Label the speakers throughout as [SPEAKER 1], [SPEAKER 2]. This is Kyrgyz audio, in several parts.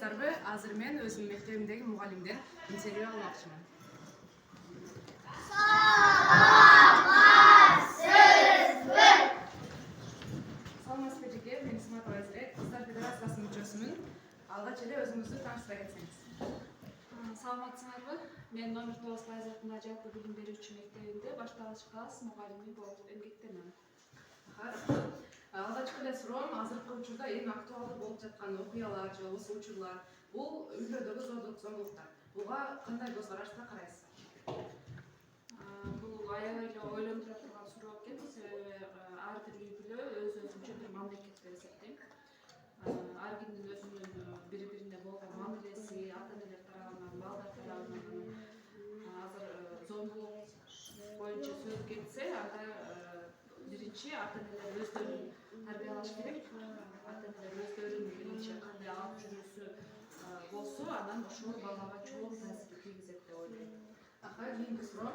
[SPEAKER 1] саламатсыздарбы? Азыр мен өзүмдүн мектебимдеги мугалимден интервью алмакчымын. Саламатсызбы эжеке, мен Исматова Азире, Кыздар федерациясынын мүчөсүмүн. Алгач эле өзүңүздү тааныштыра кетсеңиз.
[SPEAKER 2] Саламатсыңарбы? Мен номер 9 Байзатында жалпы билим берүүчү мектебинде башталгыч класс мугалими болуп эмгектенем.
[SPEAKER 1] Алгачкы эле суроом, азыркы учурда эң актуалдуу болуп жаткан окуялар же болбосо учурлар бул үй-бүлөдөгү зордук зомбулуктар. Буга кандай көз карашта карайсыздар?
[SPEAKER 2] Бул аябай эле ойлондура турган суроо экен, себеби ар бир үй-бүлө өзүнчө бир мамлекет деп эсептейм. Ар кимдин өзүнүн бири-бирине болгон мамилеси, ата-энелер тарабынан, балдар тарабынан азыр зомбулук боюнча сөз кетсе, анда биринчи ата-энелер өздөрүн тарбиялаш керек. Ата-энелер өздөрүн биринчи кандай алып жүрүүсү болсо, анан ошол балага чоң таасир тийгизет деп ойлойм.
[SPEAKER 1] Кийинки суроо,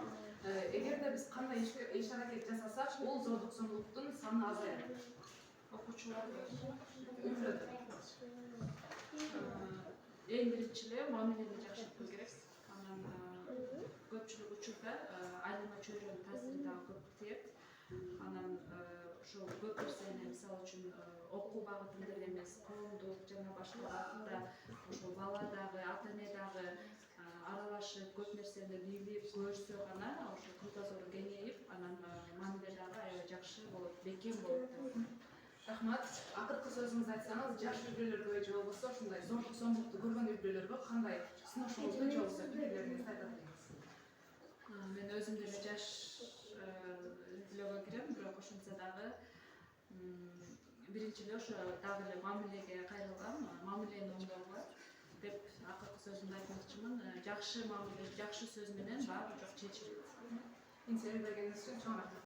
[SPEAKER 1] эгерде биз кандай иш-аракет жасасак, бул зордук зомбулуктун саны азаят?
[SPEAKER 2] Окуучулар
[SPEAKER 1] Үй-бүлөдө.
[SPEAKER 2] эң биринчи эле мамилени жакшыртуу керек. Анан көпчүлүк учурда айлана чөйрөнүн таасири дагы көп тиет. Анан ошол көп нерсени, мисалы үчүн окуу багытында эле эмес, коомдук жана башка багытта ошол бала дагы, ата-эне дагы аралашып, көп нерсени билип, көрсө гана ошо кругозору кеңейип, анан мамиле дагы аябай жакшы болот, бекем болот деп.
[SPEAKER 1] Рахмат. Акыркы сөзүңүздү айтсаңыз, жаш үй-бүлөлөргө же болбосо ушундай зордук зомбулукту көргөн үй-бүлөлөргө кандай сунушуңузду же болбосо пикирлериңизди айтат экенсиз?
[SPEAKER 2] Мен өзүм деле жаш үй-бүлөгө кирем, бирок ошентсе дагы биринчи эле ошо дагы эле мамилеге кайрылган, мамилени оңдогула деп акыркы сөзүмдү айтмакчымын. Жакшы мамиле, жакшы сөз менен баары жок чечилет.
[SPEAKER 1] Интервью бергениңиз үчүн чоң рахмат.